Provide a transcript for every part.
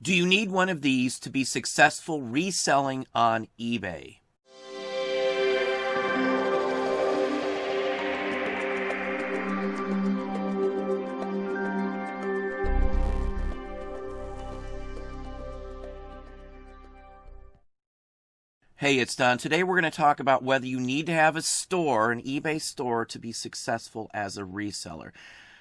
Do you need one of these to be successful reselling on eBay? Hey, it's Don. Today we're going to talk about whether you need to have a store, an eBay store, to be successful as a reseller.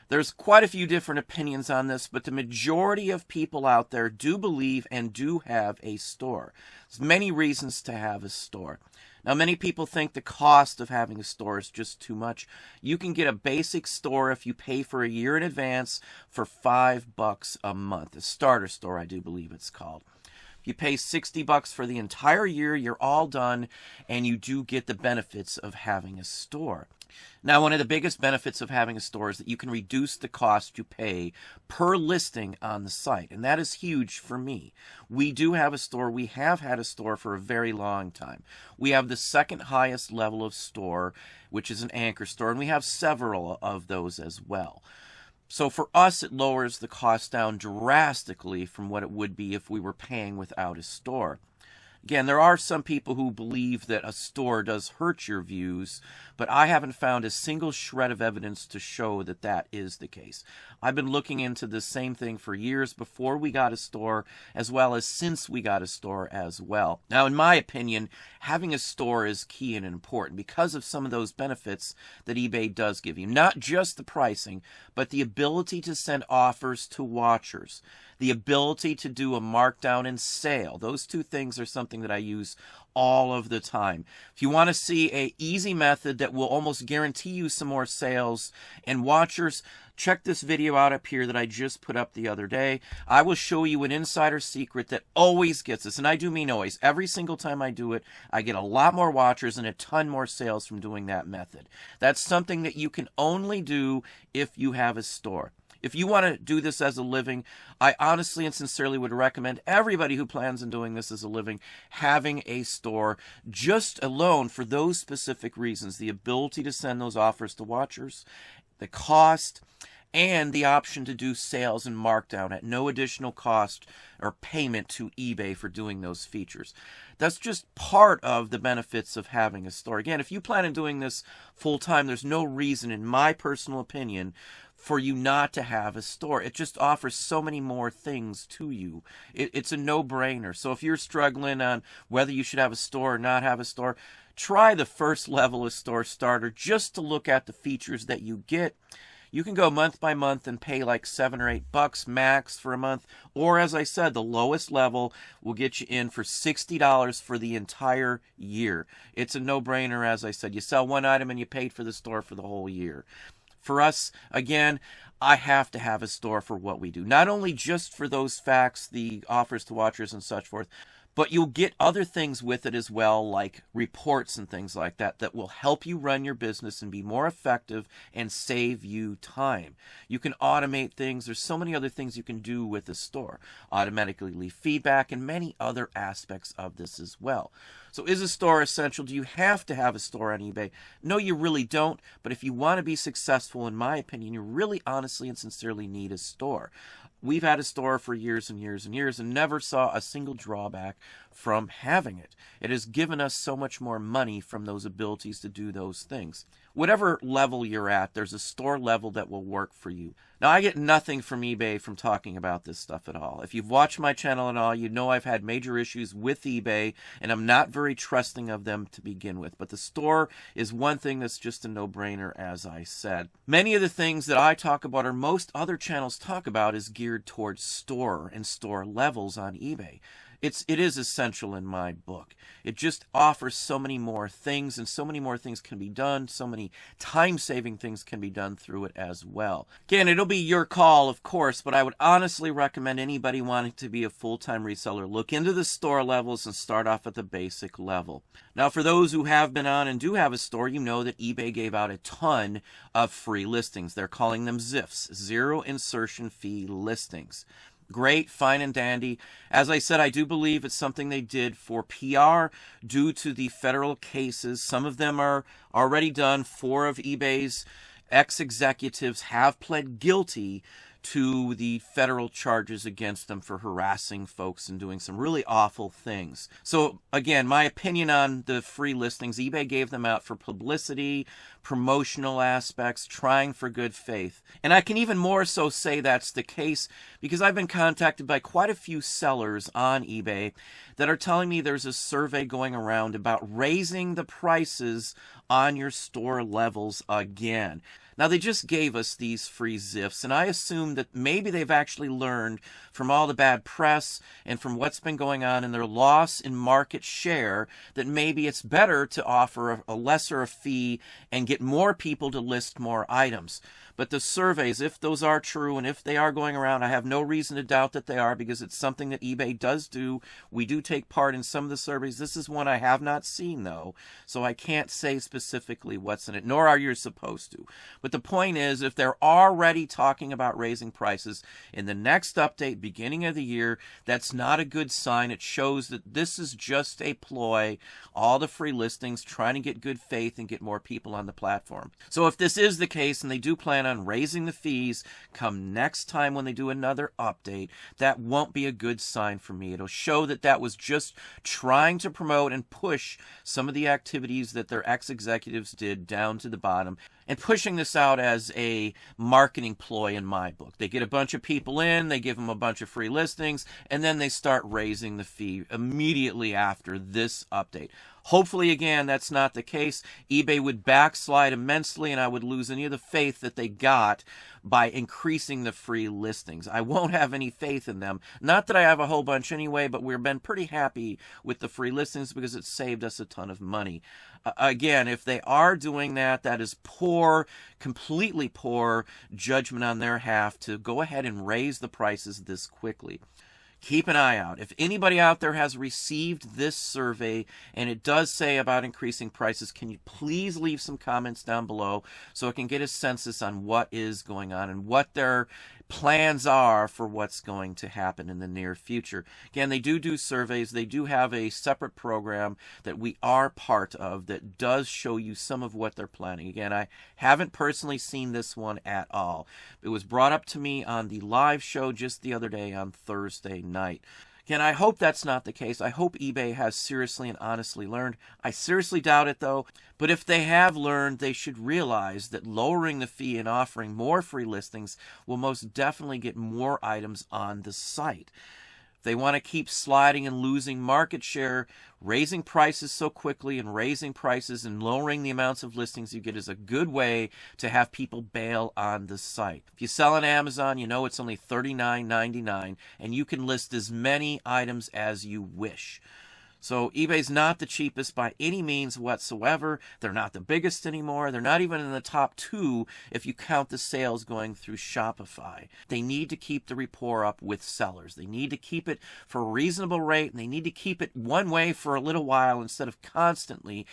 There's quite a few different opinions on this, but the majority of people out there do believe and do have a store. There's many reasons to have a store. Now, many people think the cost of having a store is just too much. You can get a basic store if you pay for a year in advance for $5 a month. A starter store, I do believe it's called. You pay $60 for the entire year, you're all done, and you do get the benefits of having a store. Now, one of the biggest benefits of having a store is that you can reduce the cost you pay per listing on the site, and that is huge for me. We do have a store. We have had a store for a very long time. We have the second highest level of store, which is an anchor store, and we have several of those as well. So for us, it lowers the cost down drastically from what it would be if we were paying without a store. Again, there are some people who believe that a store does hurt your views, but I haven't found a single shred of evidence to show that that is the case. I've been looking into the same thing for years before we got a store, as well as since we got a store as well. Now, in my opinion, having a store is key and important because of some of those benefits that eBay does give you. Not just the pricing, but the ability to send offers to watchers, the ability to do a markdown and sale. Those two things are something that I use all of the time. If you want to see an easy method that will almost guarantee you some more sales and watchers, check this video out up here that I just put up the other day. I will show you an insider secret that always gets us, and I do mean always. Every single time I do it, I get a lot more watchers and a ton more sales from doing that method. That's something that you can only do if you have a store. If you want to do this as a living, I honestly and sincerely would recommend everybody who plans on doing this as a living having a store just alone for those specific reasons. The ability to send those offers to watchers, the cost, and the option to do sales and markdown at no additional cost or payment to eBay for doing those features. That's just part of the benefits of having a store. Again, if you plan on doing this full time, there's no reason, in my personal opinion, for you not to have a store. It just offers so many more things to you. It's a no-brainer. So if you're struggling on whether you should have a store or not have a store, try the first level of store starter just to look at the features that you get. You can go month by month and pay like $7 or $8 max for a month. Or as I said, the lowest level will get you in for $60 for the entire year. It's a no-brainer, as I said. You sell one item and you paid for the store for the whole year. For us, again, I have to have a store for what we do. Not only just for those facts, the offers to watchers and such forth, but you'll get other things with it as well, like reports and things like that, that will help you run your business and be more effective and save you time. You can automate things. There's so many other things you can do with a store. Automatically leave feedback and many other aspects of this as well. So is a store essential? Do you have to have a store on eBay? No, you really don't. But if you want to be successful, in my opinion, you really honestly and sincerely need a store. We've had a store for years and years and years and never saw a single drawback from having it. It has given us so much more money from those abilities to do those things. Whatever level you're at, there's a store level that will work for you. Now, I get nothing from eBay from talking about this stuff at all. If you've watched my channel at all, you know I've had major issues with eBay, and I'm not very trusting of them to begin with. But the store is one thing that's just a no-brainer, as I said. Many of the things that I talk about, or most other channels talk about, is geared towards store and store levels on eBay. It is essential in my book. It just offers so many more things, and so many more things can be done. So many time-saving things can be done through it as well. Again, it'll be your call, of course, but I would honestly recommend anybody wanting to be a full-time reseller look into the store levels and start off at the basic level. Now, for those who have been on and do have a store, you know that eBay gave out a ton of free listings. They're calling them ZIFs, zero insertion fee listings. Great, fine and dandy. As I said, I do believe it's something they did for PR due to the federal cases. Some of them are already done. 4 of eBay's ex-executives have pled guilty to the federal charges against them for harassing folks and doing some really awful things. So again, my opinion on the free listings, eBay gave them out for publicity, promotional aspects, trying for good faith. And I can even more so say that's the case because I've been contacted by quite a few sellers on eBay that are telling me there's a survey going around about raising the prices on your store levels again. Now, they just gave us these free ZIFs, and I assume that maybe they've actually learned from all the bad press and from what's been going on in their loss in market share that maybe it's better to offer a lesser fee and get more people to list more items. But the surveys, if those are true and if they are going around, I have no reason to doubt that they are because it's something that eBay does do. We do take part in some of the surveys. This is one I have not seen, though, so I can't say specifically what's in it, nor are you supposed to. But the point is, if they're already talking about raising prices in the next update, beginning of the year, that's not a good sign. It shows that this is just a ploy, all the free listings, trying to get good faith and get more people on the platform. So if this is the case and they do plan on raising the fees come next time when they do another update, that won't be a good sign for me. It'll show that that was just trying to promote and push some of the activities that their ex-executives did down to the bottom, and pushing this out as a marketing ploy in my book. They get a bunch of people in, they give them a bunch of free listings, and then they start raising the fee immediately after this update. Hopefully, again, that's not the case. eBay would backslide immensely, and I would lose any of the faith that they got by increasing the free listings. I won't have any faith in them. Not that I have a whole bunch anyway, but we've been pretty happy with the free listings because it saved us a ton of money. Again, if they are doing that, that is poor, completely poor judgment on their half to go ahead and raise the prices this quickly. Keep an eye out. If anybody out there has received this survey and it does say about increasing prices, can you please leave some comments down below so I can get a census on what is going on and what their plans are for what's going to happen in the near future. Again, they do surveys. They do have a separate program that we are part of that does show you some of what they're planning. Again, I haven't personally seen this one at all. It was brought up to me on the live show just the other day on Thursday night. Again, I hope that's not the case. I hope eBay has seriously and honestly learned. I seriously doubt it, though. But if they have learned, they should realize that lowering the fee and offering more free listings will most definitely get more items on the site. If they want to keep sliding and losing market share, raising prices so quickly and raising prices and lowering the amounts of listings you get is a good way to have people bail on the site. If you sell on Amazon, you know it's only $39.99 and you can list as many items as you wish. So eBay's not the cheapest by any means whatsoever. They're not the biggest anymore. They're not even in the top 2 if you count the sales going through Shopify. They need to keep the rapport up with sellers. They need to keep it for a reasonable rate, and they need to keep it one way for a little while instead of constantly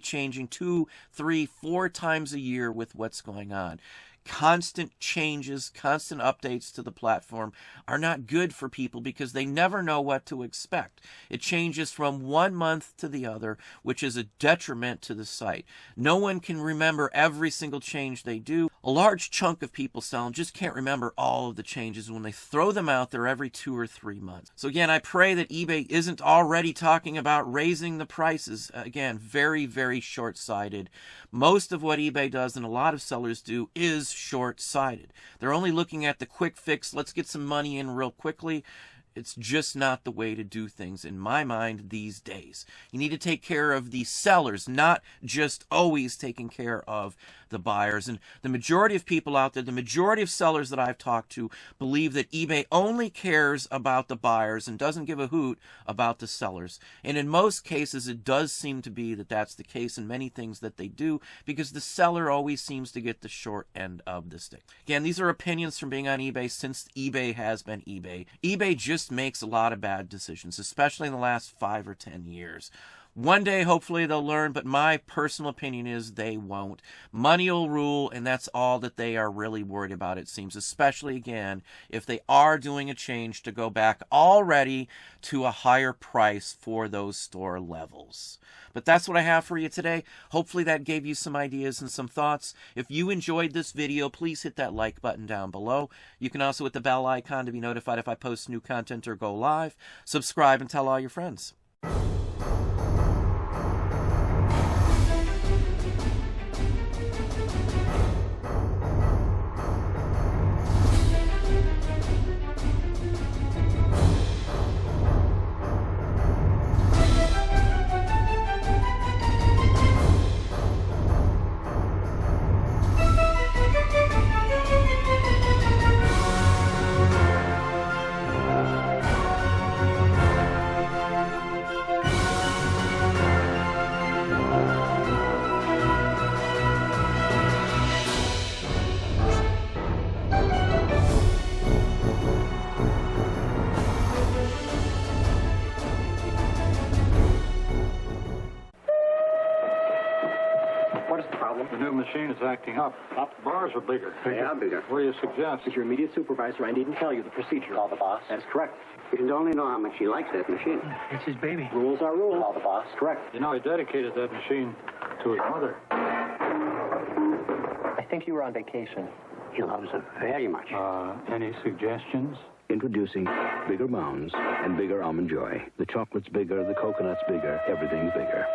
changing 2, 3, 4 times a year with what's going on. Constant changes, constant updates to the platform are not good for people because they never know what to expect. It changes from one month to the other, which is a detriment to the site. No one can remember every single change they do. A large chunk of people selling just can't remember all of the changes when they throw them out there every 2 or 3 months. So again, I pray that eBay isn't already talking about raising the prices. Again, very, very short-sighted. Most of what eBay does and a lot of sellers do is short-sighted. They're only looking at the quick fix, let's get some money in real quickly. It's just not the way to do things in my mind these days. You need to take care of the sellers, not just always taking care of the buyers. And the majority of people out there, the majority of sellers that I've talked to believe that eBay only cares about the buyers and doesn't give a hoot about the sellers. And in most cases, it does seem to be that that's the case in many things that they do because the seller always seems to get the short end of the stick. Again, these are opinions from being on eBay since eBay has been eBay. eBay just makes a lot of bad decisions, especially in the last 5 or 10 years. One day, hopefully, they'll learn, but my personal opinion is they won't. Money will rule, and that's all that they are really worried about, it seems, especially, again, if they are doing a change to go back already to a higher price for those store levels. But that's what I have for you today. Hopefully that gave you some ideas and some thoughts. If you enjoyed this video, please hit that like button down below. You can also hit the bell icon to be notified if I post new content or go live. Subscribe and tell all your friends. What is the problem? The new machine is acting up. The bars are bigger. Yeah, bigger. What do you suggest? As your immediate supervisor, I needn't tell you the procedure. Call the boss. That's correct. You should only know how much he likes that machine. It's his baby. Rules are rules. Call the boss. Correct. You know, he dedicated that machine to his mother. I think you were on vacation. He loves it very much. Any suggestions? Introducing bigger mounds and bigger almond joy. The chocolate's bigger, the coconut's bigger, everything's bigger.